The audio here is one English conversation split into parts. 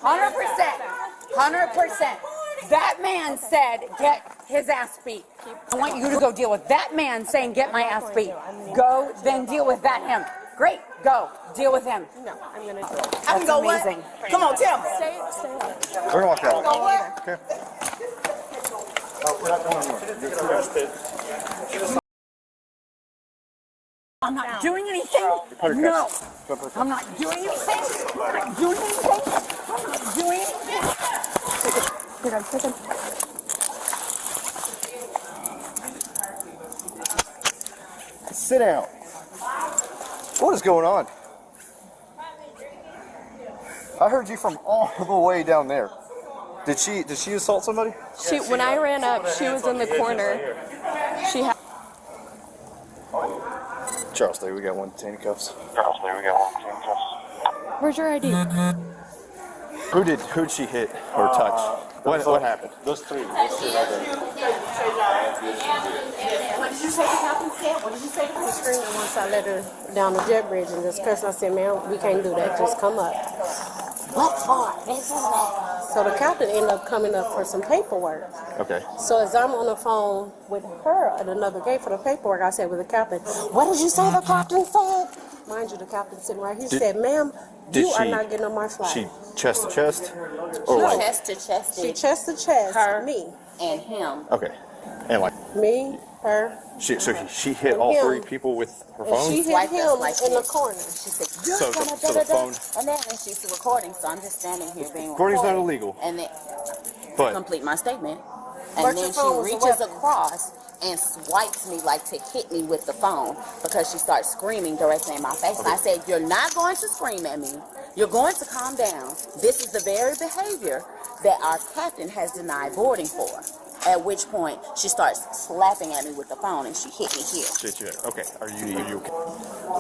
100%. 100%. That man said, get his ass beat. I want you to go deal with that man saying, get my ass beat. Go, then deal with that him. Great, go. Deal with him. No, I'm going to do it. That's amazing. Come on, tell me. Stay. We're going to walk out. Go what? Okay. Oh, we're not going anywhere. I'm not doing anything. No. I'm not doing anything. I'm not doing anything. I'm not doing anything. Take it. Sit down. What is going on? I heard you from all the way down there. Did she assault somebody? When I ran up, she was in the corner. She had. Charles, there we got one handcuffs. Where's your ID? Who'd she hit or touch? What happened? Those three. What did you say the captain said? What did you say? She screamed once I let her down the jet bridge and just cursed. I said, "Man, we can't do that. Just come up." What for? This is that. So the captain ended up coming up for some paperwork. Okay. So as I'm on the phone with her at another gate for the paperwork, I said with the captain, "What did you say the captain said?" Mind you, the captain sitting right here said, "Ma'am, you are not getting on my flight." She chest to chest? Or like, chest to chest. She chest to chest. Her. Me. And him. okay. And like Me. Her. she hit all him. three people with her And phone? she hit Swiped him us like in the this. corner. She said, So the phone. And then she's recording, so I'm just standing here being Recording's not recorded. illegal. And then But complete my statement. But And your then phone she was a reaches weapon. across and swipes me like to hit me with the phone because she starts screaming directly in my face. And I said, you're not going to scream at me. You're going to calm down. This is the very behavior that our captain has denied boarding for. At which point, she starts slapping at me with the phone and she hit me here. okay. Are you okay?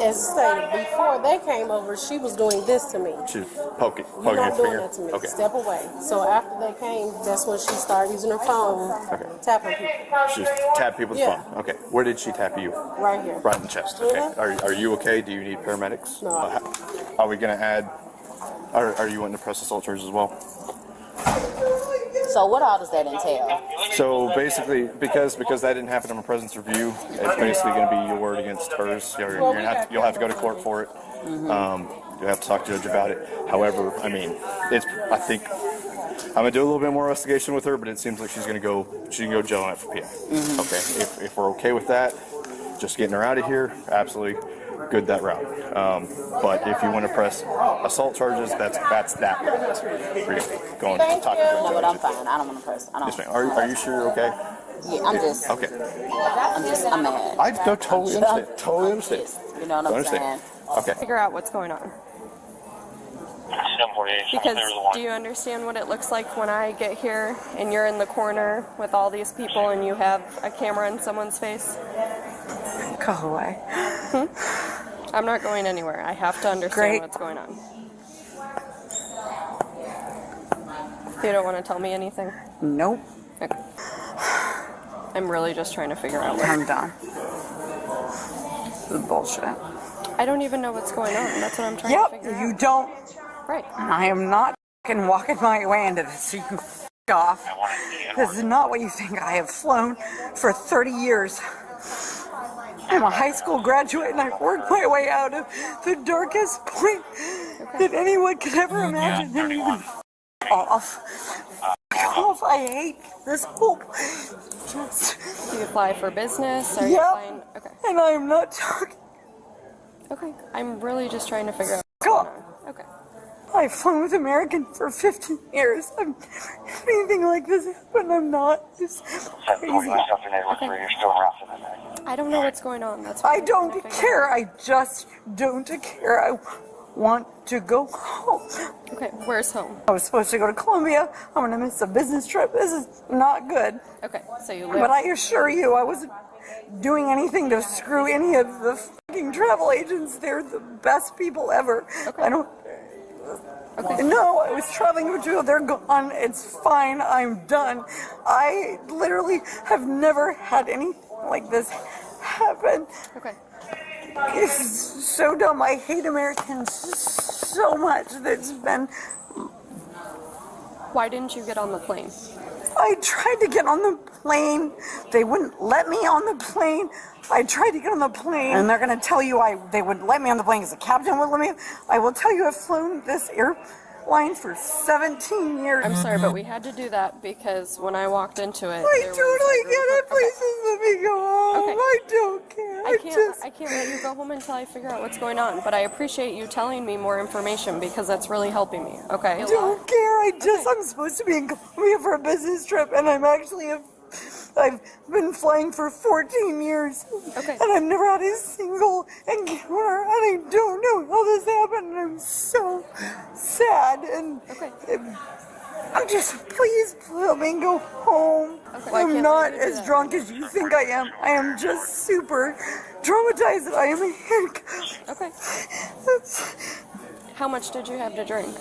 As I stated, before they came over, she was doing this to me. She was poking You're your not doing finger? that to me. Okay. Step away. So after they came, that's when she started using her phone, tapping people. She tapped people with Yeah. the phone. Okay. Where did she tap you? Right here. Right in the chest. Okay. Mhm. Are you okay? Do you need paramedics? No. Are we going to add... Are you wanting to press assault charges as well? So what all does that entail? So basically, because that didn't happen in a presence review, it's basically going to be your word against hers. You'll have to go to court for it. You'll have to talk to the judge about it. However, I mean, I think I'm gonna do a little bit more investigation with her, but it seems like she can go jail on it for PI. Okay, if we're okay with that, just getting her out of here, absolutely good that route. But if you want to press assault charges, that's that route. Going to talk to the No, but I'm judge. fine. I don't want to press. I don't. Yes, ma'am. Are you sure you're okay? Yeah, I'm just. Okay. I'm mad. I totally understand. Totally understand. You know what I'm saying? Okay. Figure out what's going on. Because do you understand what it looks like when I get here and you're in the corner with all these people and you have a camera in someone's face? Go away. I'm not going anywhere. I have to understand what's going on. You don't want to tell me anything? Nope. Okay. I'm really just trying to figure out I'm done. This is bullshit. I don't even know what's going on. That's what I'm trying to figure out. You don't. Right. And I am not fucking walking my way into this, so you can f*** off. This is not what you think. I have flown for 30 years. I'm a high school graduate and I worked my way out of the darkest point that anyone could ever imagine. And you can f*** off. Off. I hate this whole... Just... Do you apply for business? Are you applying? Okay. And I am not talking. Okay. I'm really just trying to figure out what's going on. Okay. I've flown with American for 15 years. I've never had anything like this happen. I'm not. It's crazy. I don't know what's going on. That's what I I'm trying to don't figure care. out. I just don't care. I want to go home. Okay. Where's home? I was supposed to go to Colombia. I'm going to miss a business trip. This is not good. Okay. So you live. But I assure you, I wasn't doing anything to screw any of the fucking travel agents. They're the best people ever. Okay. I don't... Okay. No, I was traveling with you. They're gone. It's fine. I'm done. I literally have never had anything like this happen. Okay. It's so dumb. I hate Americans so much. It's been Why didn't you get on the plane? I tried to get on the plane. They wouldn't let me on the plane. I tried to get on the plane, and they're going to tell you they wouldn't let me on the plane because the captain wouldn't let me. I will tell you I've flown this airline for 17 years. I'm sorry, but we had to do that because when I walked into it, I totally get it. Please just let me go home. Okay. I don't care. I can't let you go home until I figure out what's going on, but I appreciate you telling me more information because that's really helping me, okay? I don't care. I'm supposed to be in Colombia for a business trip, and I've been flying for 14 years, okay, and I've never had a single encounter, and I don't know how this happened, and I'm so sad, and okay. I'm just, please let me go home. Okay. I'm not as drunk as you think I am. I am just super traumatized that I am handcuffed. Okay. How much did you have to drink?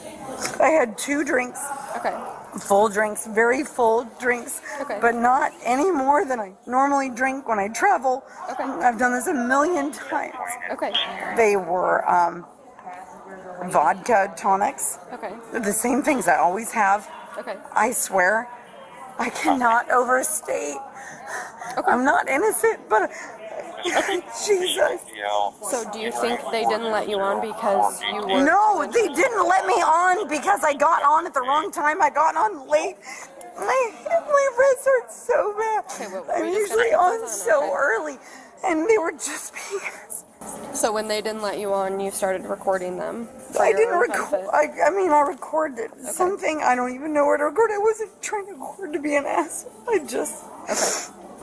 I had 2 drinks. Okay. Full drinks, very full drinks, okay, but not any more than I normally drink when I travel. Okay. I've done this a million times. Okay. They were vodka tonics. Okay. They're the same things I always have. Okay. I swear, I cannot overstate. Okay. I'm not innocent, but Jesus. So do you think they didn't let you on because you were... No, they didn't let me on because I got on at the wrong time. I got on late. My wrists hurt so bad. Okay, I'm usually on so early, and they were just being... So when they didn't let you on, you started recording them? I didn't record. I recorded something. I don't even know where to record. I wasn't trying to record to be an ass. Okay.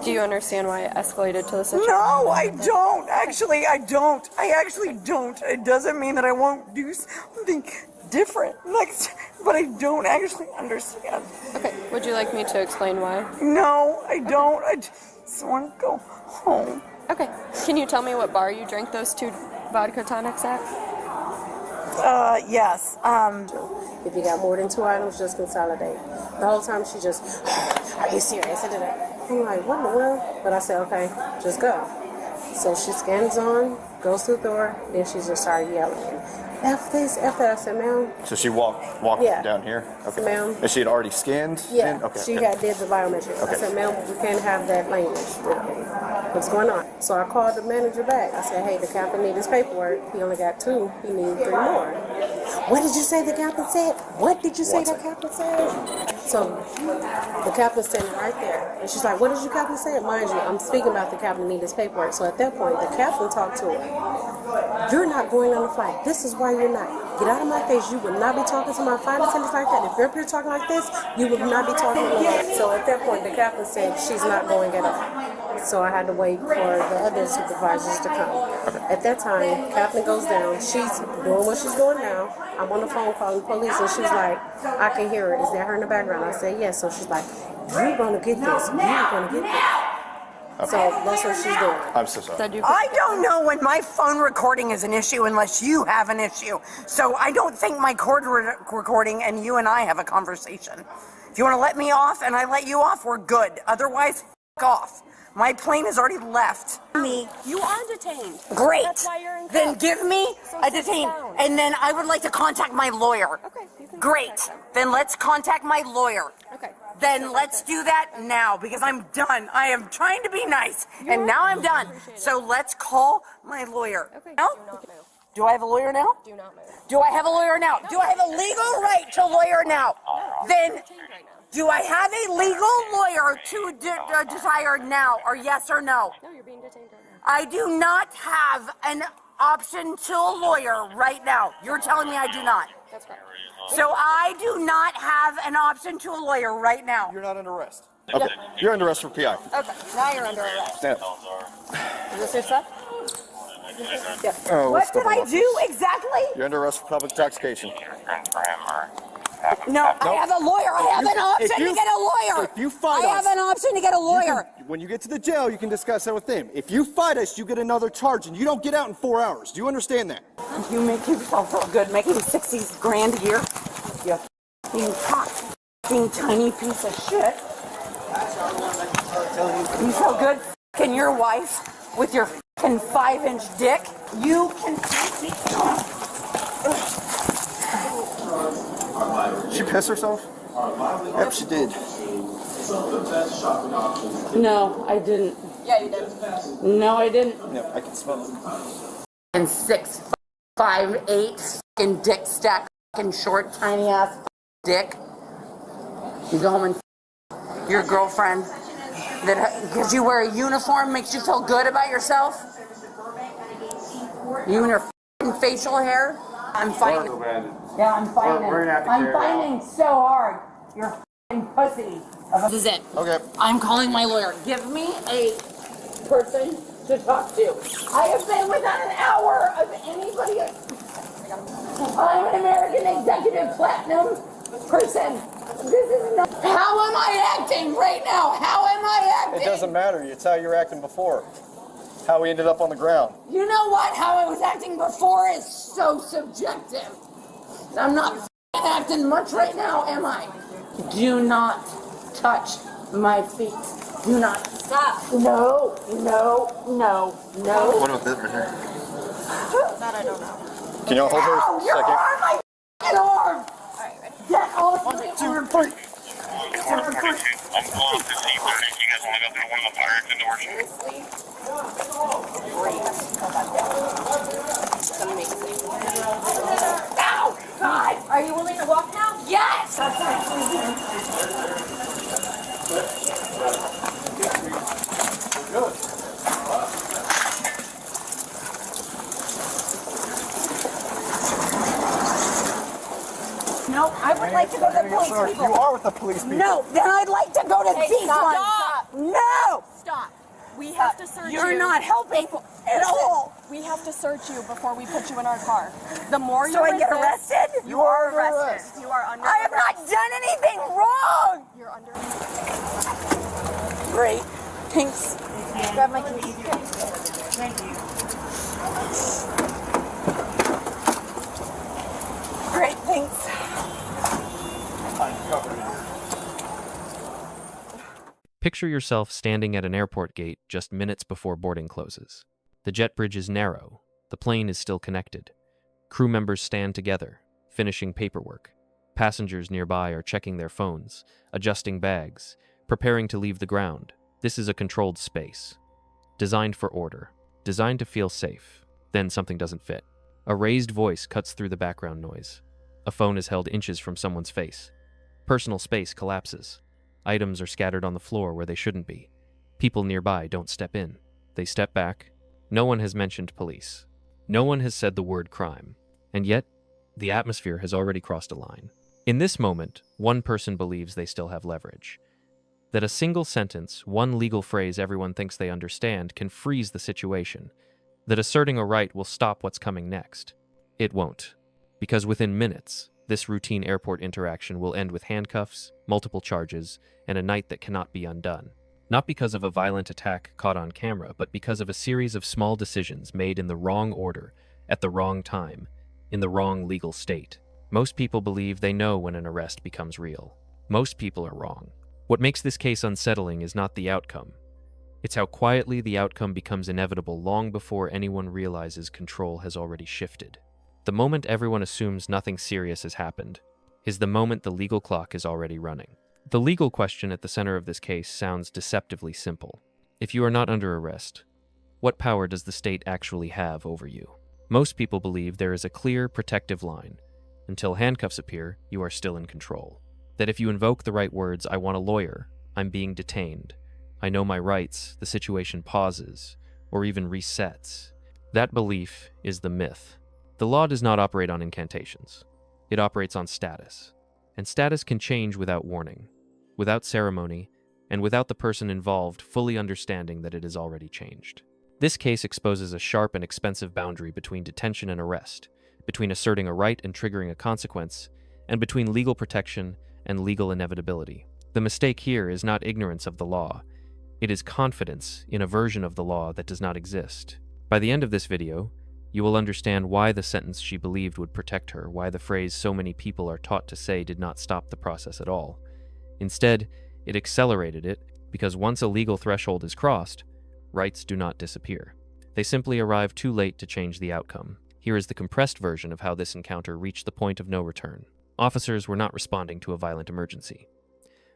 Do you understand why it escalated to the situation? No, I don't. Actually, I don't. I actually don't. It doesn't mean that I won't do something different next time, but I don't actually understand. Okay. Would you like me to explain why? No, I don't. I just want to go home. Okay. Can you tell me what bar you drank those 2 vodka tonics at? Yes. If you got more than 2 items, just consolidate. The whole time she just, are you serious? I'm like, what in the world? But I said, okay, just go. So she scans on, goes to the door, then she just started yelling. F this, F that. I said, ma'am. So she walked down here? Okay. Ma'am. And she had already scanned? Yeah, Okay. she had did the biometrics. Okay. I said, ma'am, we can't have that language. What's going on? So I called the manager back. I said, hey, the captain needs his paperwork. He only got 2. He needs 3 more. What did you say the captain said? What did you say the captain said? So the captain's standing right there. And she's like, what did you captain say? Mind you, I'm speaking about the captain needs his paperwork. So at that point, the captain talked to her. You're not going on the flight. This is why you're not. Get out of my face. You will not be talking to my flight attendants like that. If you're up here talking like this, you will not be talking to me. So at that point, the captain said she's not going at all. So I had to wait for the other supervisors to come. At that time, captain goes down. She's doing what she's doing now. I'm on the phone calling the police, and she's like, I can hear her. Is that her in the background? I said, yes. So she's like, you're going to get this. You're going to get this. Okay. So that's what she's doing. I'm so sorry. I don't know when my phone recording is an issue unless you have an issue. So I don't think my cord recording and you and I have a conversation. If you want to let me off and I let you off, we're good. Otherwise, f*** off. My plane has already left. You are detained. Great. That's why you're in Then give me a detain. And then I would like to contact my lawyer. Okay. You can Great. Then let's contact my lawyer. Okay. Then let's do that now because I'm done. I am trying to be nice, and now I'm done. So let's call my lawyer. Okay. No? Do not move. Do I have a lawyer now? Do not move. Do I have a lawyer now? Do I have a legal right to a lawyer now? Then do I have a legal lawyer to desire now, or yes or no? No, you're being detained right now. I do not have an option to a lawyer right now. You're telling me I do not. That's correct. So I do not have an option to a lawyer right now. You're not under arrest. Okay. You're under arrest for PI. Okay. Now you're under arrest. Stand up. Is this your stuff? Yeah. Oh, What did I do exactly? You're under arrest for public intoxication. No, I have a lawyer. I have an option to get a lawyer. If you fight I have an option to get a lawyer. When you get to the jail, you can discuss that with them. If you fight us, you get another charge, and you don't get out in 4 hours. Do you understand that? You make yourself feel good making 60 grand a year. You f***ing cock, f***ing tiny piece of shit. You feel good f***ing your wife with your f***ing 5-inch dick? You can She pissed herself? Yep, she did. No, I didn't. Yeah, you did. No, I didn't. Yep, I can smell it. And 6'5'8", fucking dick stack, fucking short, tiny ass dick. You go home and your girlfriend that because you wear a uniform makes you feel good about yourself. You and your fucking facial hair. I'm fighting. Yeah, I'm fighting. I'm fighting so hard. You're fucking pussy. This is it. Okay. I'm calling my lawyer. Give me a person to talk to. I have been within an hour of anybody. I'm an American Executive Platinum person. This is not. How am I acting right now? How am I acting? It doesn't matter. It's how you were acting before. How we ended up on the ground. You know what? How I was acting before is so subjective. I'm not acting much right now, am I? Do not touch my feet. Do not. Stop. No. What about this right here? That I don't know. Can y'all hold her Ow, a your second? arm, my f***ing arm. Alright, ready? Get off my arm. I'm calling up to C30. You guys want to go through one of the fire exit doors? Amazing. Ow, God. Are you willing to walk now? Yes. No, I would like to go to the police Sorry, people. you are with the police people. No, then I'd like to go to these stop. ones. Stop. No. Stop. We have to search you. You're not helping at all. We have to search you before we put you in our car. The more you So I get resist, arrested? You are arrested. You are under I have not done anything wrong. You're under Great. Thanks. Grab my keys. Great, thanks. Picture yourself standing at an airport gate just minutes before boarding closes. The jet bridge is narrow. The plane is still connected. Crew members stand together, finishing paperwork. Passengers nearby are checking their phones, adjusting bags, preparing to leave the ground. This is a controlled space, designed for order, designed to feel safe. Then something doesn't fit. A raised voice cuts through the background noise. A phone is held inches from someone's face. Personal space collapses. Items are scattered on the floor where they shouldn't be. People nearby don't step in. They step back. No one has mentioned police. No one has said the word crime. And yet, the atmosphere has already crossed a line. In this moment, one person believes they still have leverage. That a single sentence, one legal phrase everyone thinks they understand, can freeze the situation. That asserting a right will stop what's coming next. It won't. Because within minutes, this routine airport interaction will end with handcuffs, multiple charges, and a night that cannot be undone. Not because of a violent attack caught on camera, but because of a series of small decisions made in the wrong order, at the wrong time, in the wrong legal state. Most people believe they know when an arrest becomes real. Most people are wrong. What makes this case unsettling is not the outcome. It's how quietly the outcome becomes inevitable long before anyone realizes control has already shifted. The moment everyone assumes nothing serious has happened is the moment the legal clock is already running. The legal question at the center of this case sounds deceptively simple. If you are not under arrest, what power does the state actually have over you? Most people believe there is a clear, protective line. Until handcuffs appear, you are still in control. That if you invoke the right words, "I want a lawyer," "I'm being detained," "I know my rights," the situation pauses, or even resets. That belief is the myth. The law does not operate on incantations. It operates on status. And status can change without warning, without ceremony, and without the person involved fully understanding that it has already changed. This case exposes a sharp and expensive boundary between detention and arrest, between asserting a right and triggering a consequence, and between legal protection and legal inevitability. The mistake here is not ignorance of the law. It is confidence in a version of the law that does not exist. By the end of this video, you will understand why the sentence she believed would protect her, why the phrase so many people are taught to say did not stop the process at all. Instead, it accelerated it because once a legal threshold is crossed, rights do not disappear. They simply arrive too late to change the outcome. Here is the compressed version of how this encounter reached the point of no return. Officers were not responding to a violent emergency.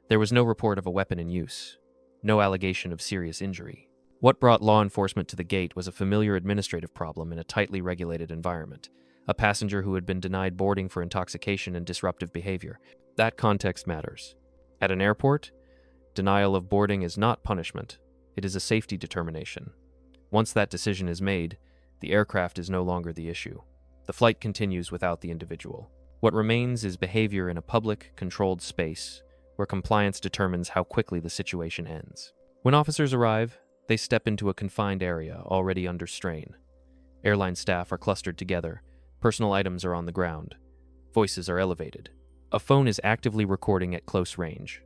There was no report of a weapon in use, no allegation of serious injury. What brought law enforcement to the gate was a familiar administrative problem in a tightly regulated environment, a passenger who had been denied boarding for intoxication and disruptive behavior. That context matters. At an airport, denial of boarding is not punishment, it is a safety determination. Once that decision is made, the aircraft is no longer the issue. The flight continues without the individual. What remains is behavior in a public, controlled space where compliance determines how quickly the situation ends. When officers arrive, they step into a confined area already under strain. Airline staff are clustered together, personal items are on the ground, voices are elevated. A phone is actively recording at close range.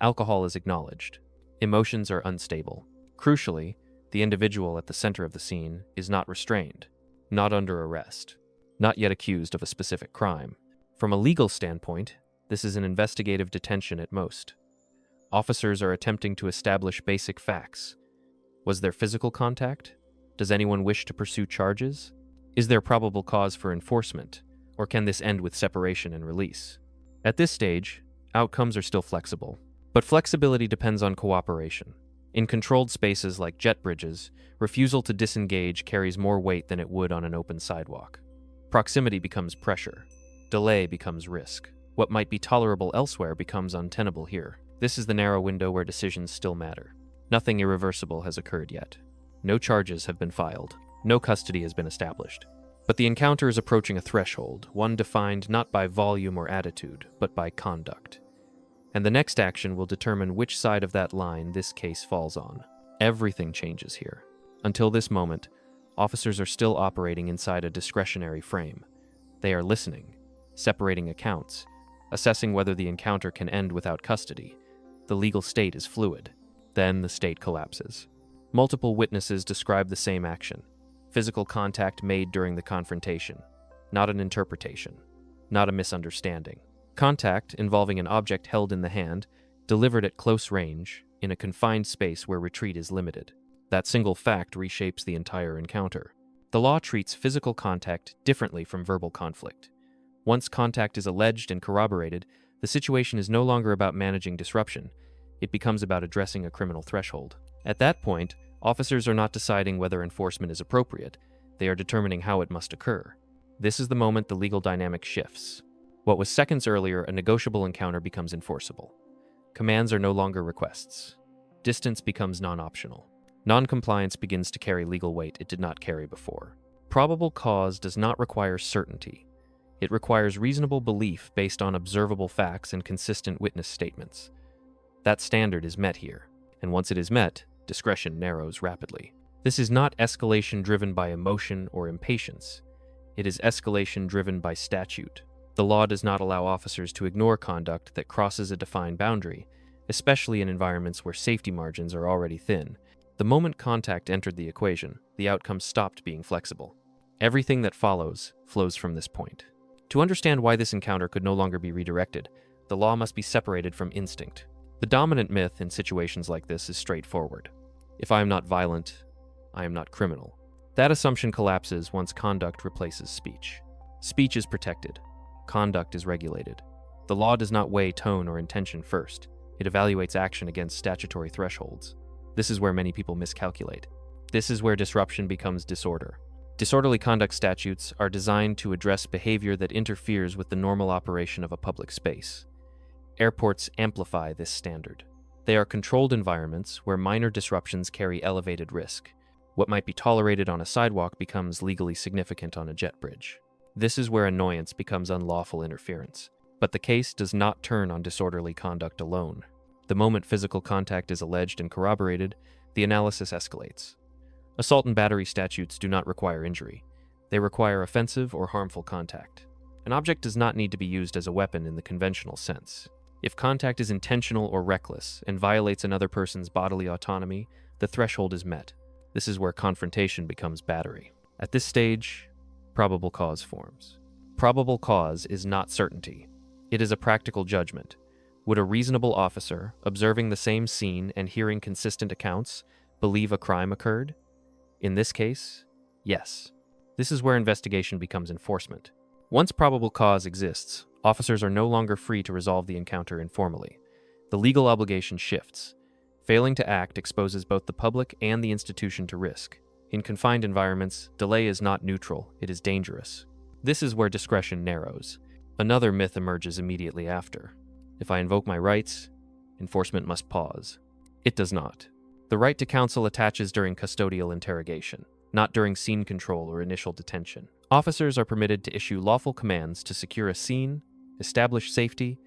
Alcohol is acknowledged. Emotions are unstable. Crucially, the individual at the center of the scene is not restrained, not under arrest, not yet accused of a specific crime. From a legal standpoint, this is an investigative detention at most. Officers are attempting to establish basic facts. Was there physical contact? Does anyone wish to pursue charges? Is there probable cause for enforcement, or can this end with separation and release? At this stage, outcomes are still flexible, but flexibility depends on cooperation. In controlled spaces like jet bridges, refusal to disengage carries more weight than it would on an open sidewalk. Proximity becomes pressure. Delay becomes risk. What might be tolerable elsewhere becomes untenable here. This is the narrow window where decisions still matter. Nothing irreversible has occurred yet. No charges have been filed. No custody has been established. But the encounter is approaching a threshold, one defined not by volume or attitude, but by conduct. And the next action will determine which side of that line this case falls on. Everything changes here. Until this moment, officers are still operating inside a discretionary frame. They are listening, separating accounts, assessing whether the encounter can end without custody. The legal state is fluid. Then the state collapses. Multiple witnesses describe the same action. Physical contact made during the confrontation, not an interpretation, not a misunderstanding. Contact involving an object held in the hand, delivered at close range, in a confined space where retreat is limited. That single fact reshapes the entire encounter. The law treats physical contact differently from verbal conflict. Once contact is alleged and corroborated, the situation is no longer about managing disruption. It becomes about addressing a criminal threshold. At that point, officers are not deciding whether enforcement is appropriate. They are determining how it must occur. This is the moment the legal dynamic shifts. What was seconds earlier a negotiable encounter becomes enforceable. Commands are no longer requests. Distance becomes non-optional. Non-compliance begins to carry legal weight it did not carry before. Probable cause does not require certainty. It requires reasonable belief based on observable facts and consistent witness statements. That standard is met here, and once it is met, discretion narrows rapidly. This is not escalation driven by emotion or impatience. It is escalation driven by statute. The law does not allow officers to ignore conduct that crosses a defined boundary, especially in environments where safety margins are already thin. The moment contact entered the equation, the outcome stopped being flexible. Everything that follows flows from this point. To understand why this encounter could no longer be redirected, the law must be separated from instinct. The dominant myth in situations like this is straightforward. If I am not violent, I am not criminal. That assumption collapses once conduct replaces speech. Speech is protected. Conduct is regulated. The law does not weigh tone or intention first. It evaluates action against statutory thresholds. This is where many people miscalculate. This is where disruption becomes disorder. Disorderly conduct statutes are designed to address behavior that interferes with the normal operation of a public space. Airports amplify this standard. They are controlled environments where minor disruptions carry elevated risk. What might be tolerated on a sidewalk becomes legally significant on a jet bridge. This is where annoyance becomes unlawful interference. But the case does not turn on disorderly conduct alone. The moment physical contact is alleged and corroborated, the analysis escalates. Assault and battery statutes do not require injury. They require offensive or harmful contact. An object does not need to be used as a weapon in the conventional sense. If contact is intentional or reckless and violates another person's bodily autonomy, the threshold is met. This is where confrontation becomes battery. At this stage, probable cause forms. Probable cause is not certainty. It is a practical judgment. Would a reasonable officer, observing the same scene and hearing consistent accounts, believe a crime occurred? In this case, yes. This is where investigation becomes enforcement. Once probable cause exists, Officers are no longer free to resolve the encounter informally. The legal obligation shifts. Failing to act exposes both the public and the institution to risk. In confined environments, delay is not neutral, it is dangerous. This is where discretion narrows. Another myth emerges immediately after. If I invoke my rights, enforcement must pause. It does not. The right to counsel attaches during custodial interrogation, not during scene control or initial detention. Officers are permitted to issue lawful commands to secure a scene, establish safety,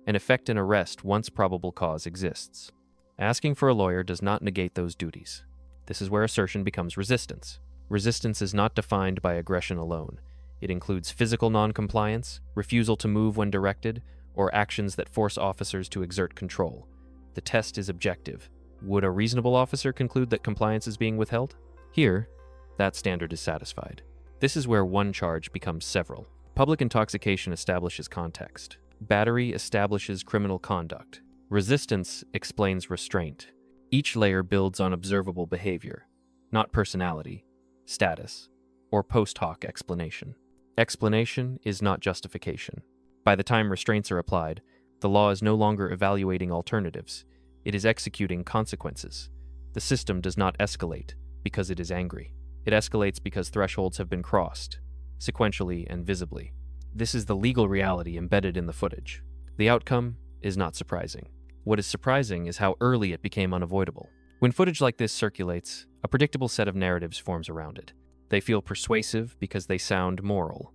and effect an arrest once probable cause exists. Asking for a lawyer does not negate those duties. This is where assertion becomes resistance. Resistance is not defined by aggression alone. It includes physical noncompliance, refusal to move when directed, or actions that force officers to exert control. The test is objective. Would a reasonable officer conclude that compliance is being withheld? Here, that standard is satisfied. This is where one charge becomes several. Public intoxication establishes context. Battery establishes criminal conduct. Resistance explains restraint. Each layer builds on observable behavior, not personality, status, or post hoc explanation. Explanation is not justification. By the time restraints are applied, the law is no longer evaluating alternatives. It is executing consequences. The system does not escalate because it is angry. It escalates because thresholds have been crossed, sequentially and visibly. This is the legal reality embedded in the footage. The outcome is not surprising. What is surprising is how early it became unavoidable. When footage like this circulates, a predictable set of narratives forms around it. They feel persuasive because they sound moral.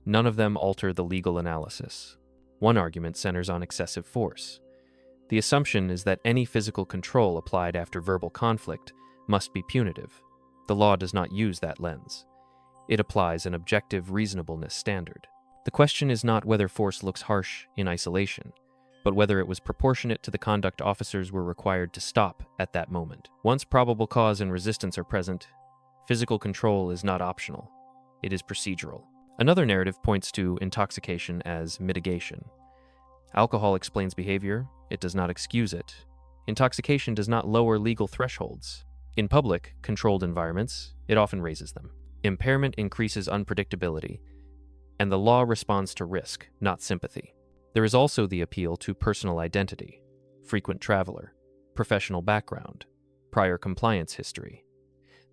None of them alter the legal analysis. One argument centers on excessive force. The assumption is that any physical control applied after verbal conflict must be punitive. The law does not use that lens. It applies an objective reasonableness standard. The question is not whether force looks harsh in isolation, but whether it was proportionate to the conduct officers were required to stop at that moment. Once probable cause and resistance are present, physical control is not optional. It is procedural. Another narrative points to intoxication as mitigation. Alcohol explains behavior, it does not excuse it. Intoxication does not lower legal thresholds. In public, controlled environments, it often raises them. Impairment increases unpredictability, and the law responds to risk, not sympathy. There is also the appeal to personal identity, frequent traveler, professional background, prior compliance history.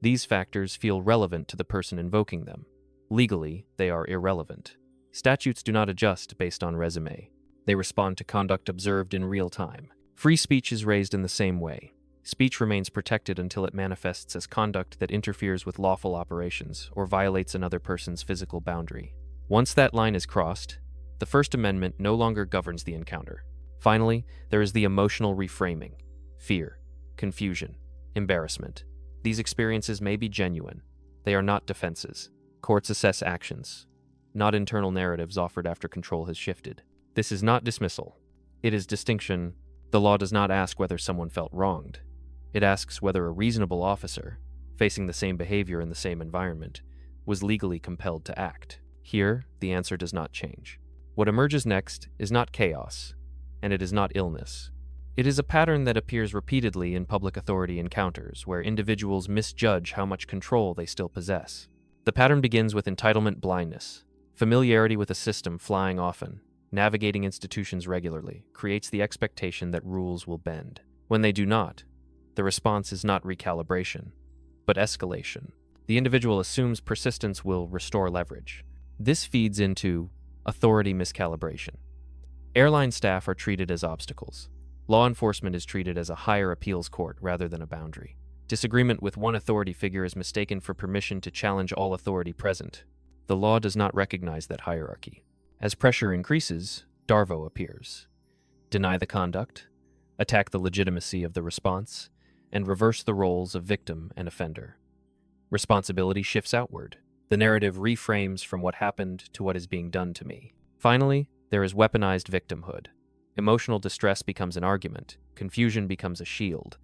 These factors feel relevant to the person invoking them. Legally, they are irrelevant. Statutes do not adjust based on resume. They respond to conduct observed in real time. Free speech is raised in the same way. Speech remains protected until it manifests as conduct that interferes with lawful operations or violates another person's physical boundary. Once that line is crossed, the First Amendment no longer governs the encounter. Finally, there is the emotional reframing. Fear, confusion, embarrassment. These experiences may be genuine. They are not defenses. Courts assess actions, not internal narratives offered after control has shifted. This is not dismissal. It is distinction. The law does not ask whether someone felt wronged. It asks whether a reasonable officer, facing the same behavior in the same environment, was legally compelled to act. Here, the answer does not change. What emerges next is not chaos, and it is not illness. It is a pattern that appears repeatedly in public authority encounters, where individuals misjudge how much control they still possess. The pattern begins with entitlement blindness. Familiarity with a system flying often, navigating institutions regularly, creates the expectation that rules will bend. When they do not, the response is not recalibration, but escalation. The individual assumes persistence will restore leverage. This feeds into authority miscalibration. Airline staff are treated as obstacles. Law enforcement is treated as a higher appeals court rather than a boundary. Disagreement with one authority figure is mistaken for permission to challenge all authority present. The law does not recognize that hierarchy. As pressure increases, Darvo appears. Deny the conduct, attack the legitimacy of the response, and reverse the roles of victim and offender. Responsibility shifts outward. The narrative reframes from what happened to what is being done to me. Finally, there is weaponized victimhood. Emotional distress becomes an argument. Confusion becomes a shield.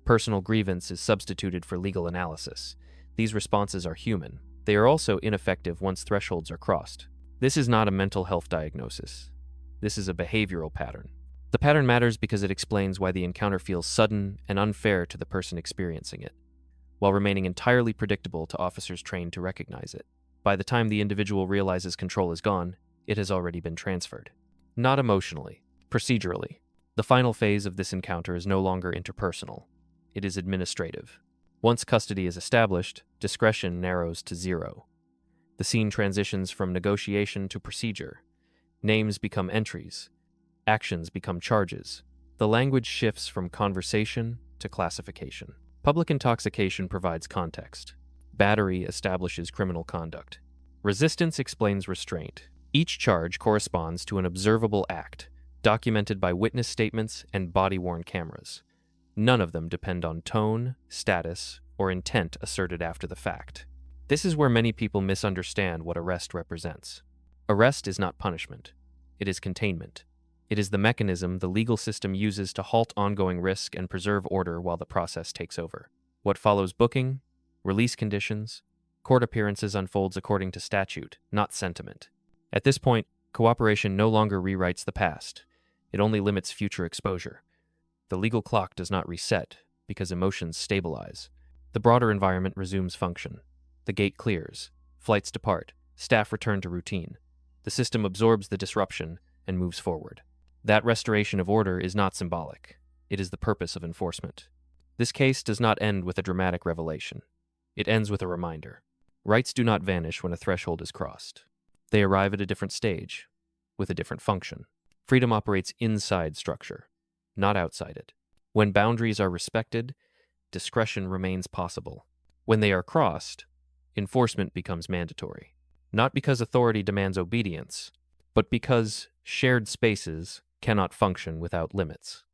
Personal grievance is substituted for legal analysis. These responses are human. They are also ineffective once thresholds are crossed. This is not a mental health diagnosis. This is a behavioral pattern. The pattern matters because it explains why the encounter feels sudden and unfair to the person experiencing it, while remaining entirely predictable to officers trained to recognize it. By the time the individual realizes control is gone, it has already been transferred. Not emotionally, procedurally. The final phase of this encounter is no longer interpersonal. It is administrative. Once custody is established, discretion narrows to zero. The scene transitions from negotiation to procedure. Names become entries. Actions become charges. The language shifts from conversation to classification. Public intoxication provides context. Battery establishes criminal conduct. Resistance explains restraint. Each charge corresponds to an observable act, documented by witness statements and body-worn cameras. None of them depend on tone, status, or intent asserted after the fact. This is where many people misunderstand what arrest represents. Arrest is not punishment. It is containment. It is the mechanism the legal system uses to halt ongoing risk and preserve order while the process takes over. What follows booking, release conditions, court appearances unfolds according to statute, not sentiment. At this point, cooperation no longer rewrites the past. It only limits future exposure. The legal clock does not reset because emotions stabilize. The broader environment resumes function. The gate clears. Flights depart. Staff return to routine. The system absorbs the disruption and moves forward. That restoration of order is not symbolic. It is the purpose of enforcement. This case does not end with a dramatic revelation. It ends with a reminder. Rights do not vanish when a threshold is crossed. They arrive at a different stage, with a different function. Freedom operates inside structure, not outside it. When boundaries are respected, discretion remains possible. When they are crossed, enforcement becomes mandatory. Not because authority demands obedience, but because shared spaces cannot function without limits.